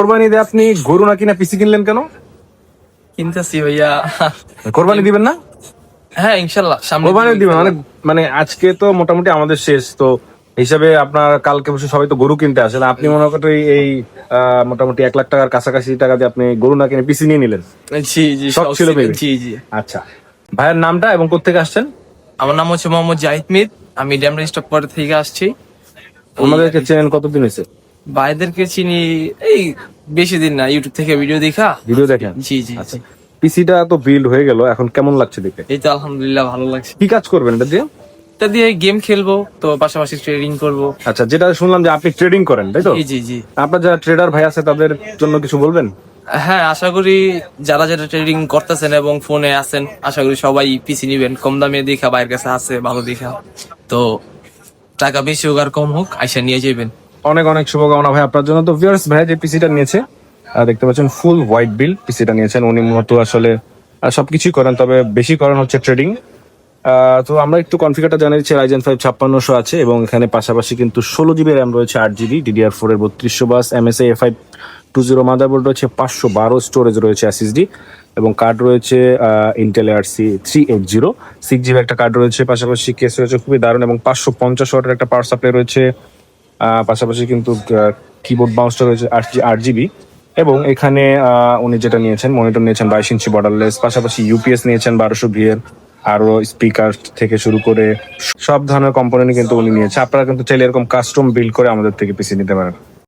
কোরবানি দিয়ে আপনি গরু না কিনা পিসি কিনলেন কেন? কিনতেছি ভাইয়া। কোরবানি দিবেন না? হ্যাঁ ইনশাল্লাহ সামনে কোরবানি দিব, দিবেন ইনশাল্লাহ। মানে আজকে তো মোটামুটি আমাদের শেষ তো হিসাবে আপনার কালকে বসে সবাই তো গরু কিনতে আসে না, আপনি মনে করেন এই মোটামুটি 1 লাখ টাকার কাছাকাছি টাকা দিয়ে আপনি গরু না কিনে পিসি নিয়ে নিলেন। জি জি শখ শখ ছিল ছিল, baby? জি জি। আচ্ছা, ভাইয়ের নামটা এবং কোত্থেকে আসছেন? আমার নাম হচ্ছে মোহাম্মদ জাহিদ মিদ, আমি ড্যামরা স্টক পয়েন্ট থেকে আসছি। ওনাদেরকে চেনেন কতদিন হয়েছে? ভাইদেরকে চিনি এই বেশি দিন না, ইউটিউব থেকে ভিডিও দেখা। ভিডিও দেখেন? জি জি আচ্ছা, জি। পিসিটা তো বিল্ড হয়ে গেল, এখন কেমন লাগছে দেখে? এই তো আলহামদুলিল্লাহ ভালো লাগছে। কি কাজ করবেন এটা দিয়ে? এটা দিয়ে গেম খেলবো, তো পাশাপাশি ট্রেডিং করবো। আচ্ছা, যেটা শুনলাম যে আপনি ট্রেডিং করেন, তাই তো? জি জি জি। আপনার যারা ট্রেডার ভাই আছে তাদের জন্য কিছু বলবেন? হ্যাঁ আশা করি যারা যারা ট্রেডিং করতেছেন এবং ফোনে আছেন, আশা করি সবাই পিসি নিবেন। কম দামে দেখা বাইরের কাছে আছে ভালো দেখা, তো টাকা বেশি হোক আর কম হোক আইসা নিয়ে যাবেন। অনেক অনেক শুভকামনা ভাই আপনার জন্য। তো ভিউয়ার্স, ভাই যে পিসিটা নিয়েছে দেখতে পাচ্ছেন ফুল হোয়াইট বিল পিসিটা নিয়েছেন। উনি মূলত আসলে সবকিছুই করেন, তবে বেশি করেন হচ্ছে ট্রেডিং। তো আমরা একটু কনফিগারটা জানিয়ে দিচ্ছি। Ryzen 5 5600 আছে এবং এখানে পাশাপাশি কিন্তু 16 GB র্যাম রয়েছে, 8 GB DDR4 এর 3200 বাস, MSI A520 মাদারবোর্ড রয়েছে, 512 স্টোরেজ রয়েছে SSD এবং কার্ড রয়েছে ইন্টেল ARC 380, 6GB একটা কার্ড রয়েছে, পাশাপাশি কেস রয়েছে খুবই দারুণ এবং 550 ওয়াটের একটা পাওয়ার সাপ্লাই রয়েছে। পাশাপাশি কিন্তু কিবোর্ড মাউসটা রয়েছে 8 GB এবং এখানে উনি যেটা নিয়েছেন মনিটর নিয়েছেন 22 ইঞ্চি বর্ডারলেস, পাশাপাশি ইউপিএস নিয়েছেন 1200V এর, আরো স্পিকার থেকে শুরু করে সব ধরনের কম্পোনেন্ট কিন্তু উনি নিয়েছে। আপনারা কিন্তু চাইলে এরকম কাস্টম বিল্ড করে আমাদের থেকে পিসি নিতে পারেন।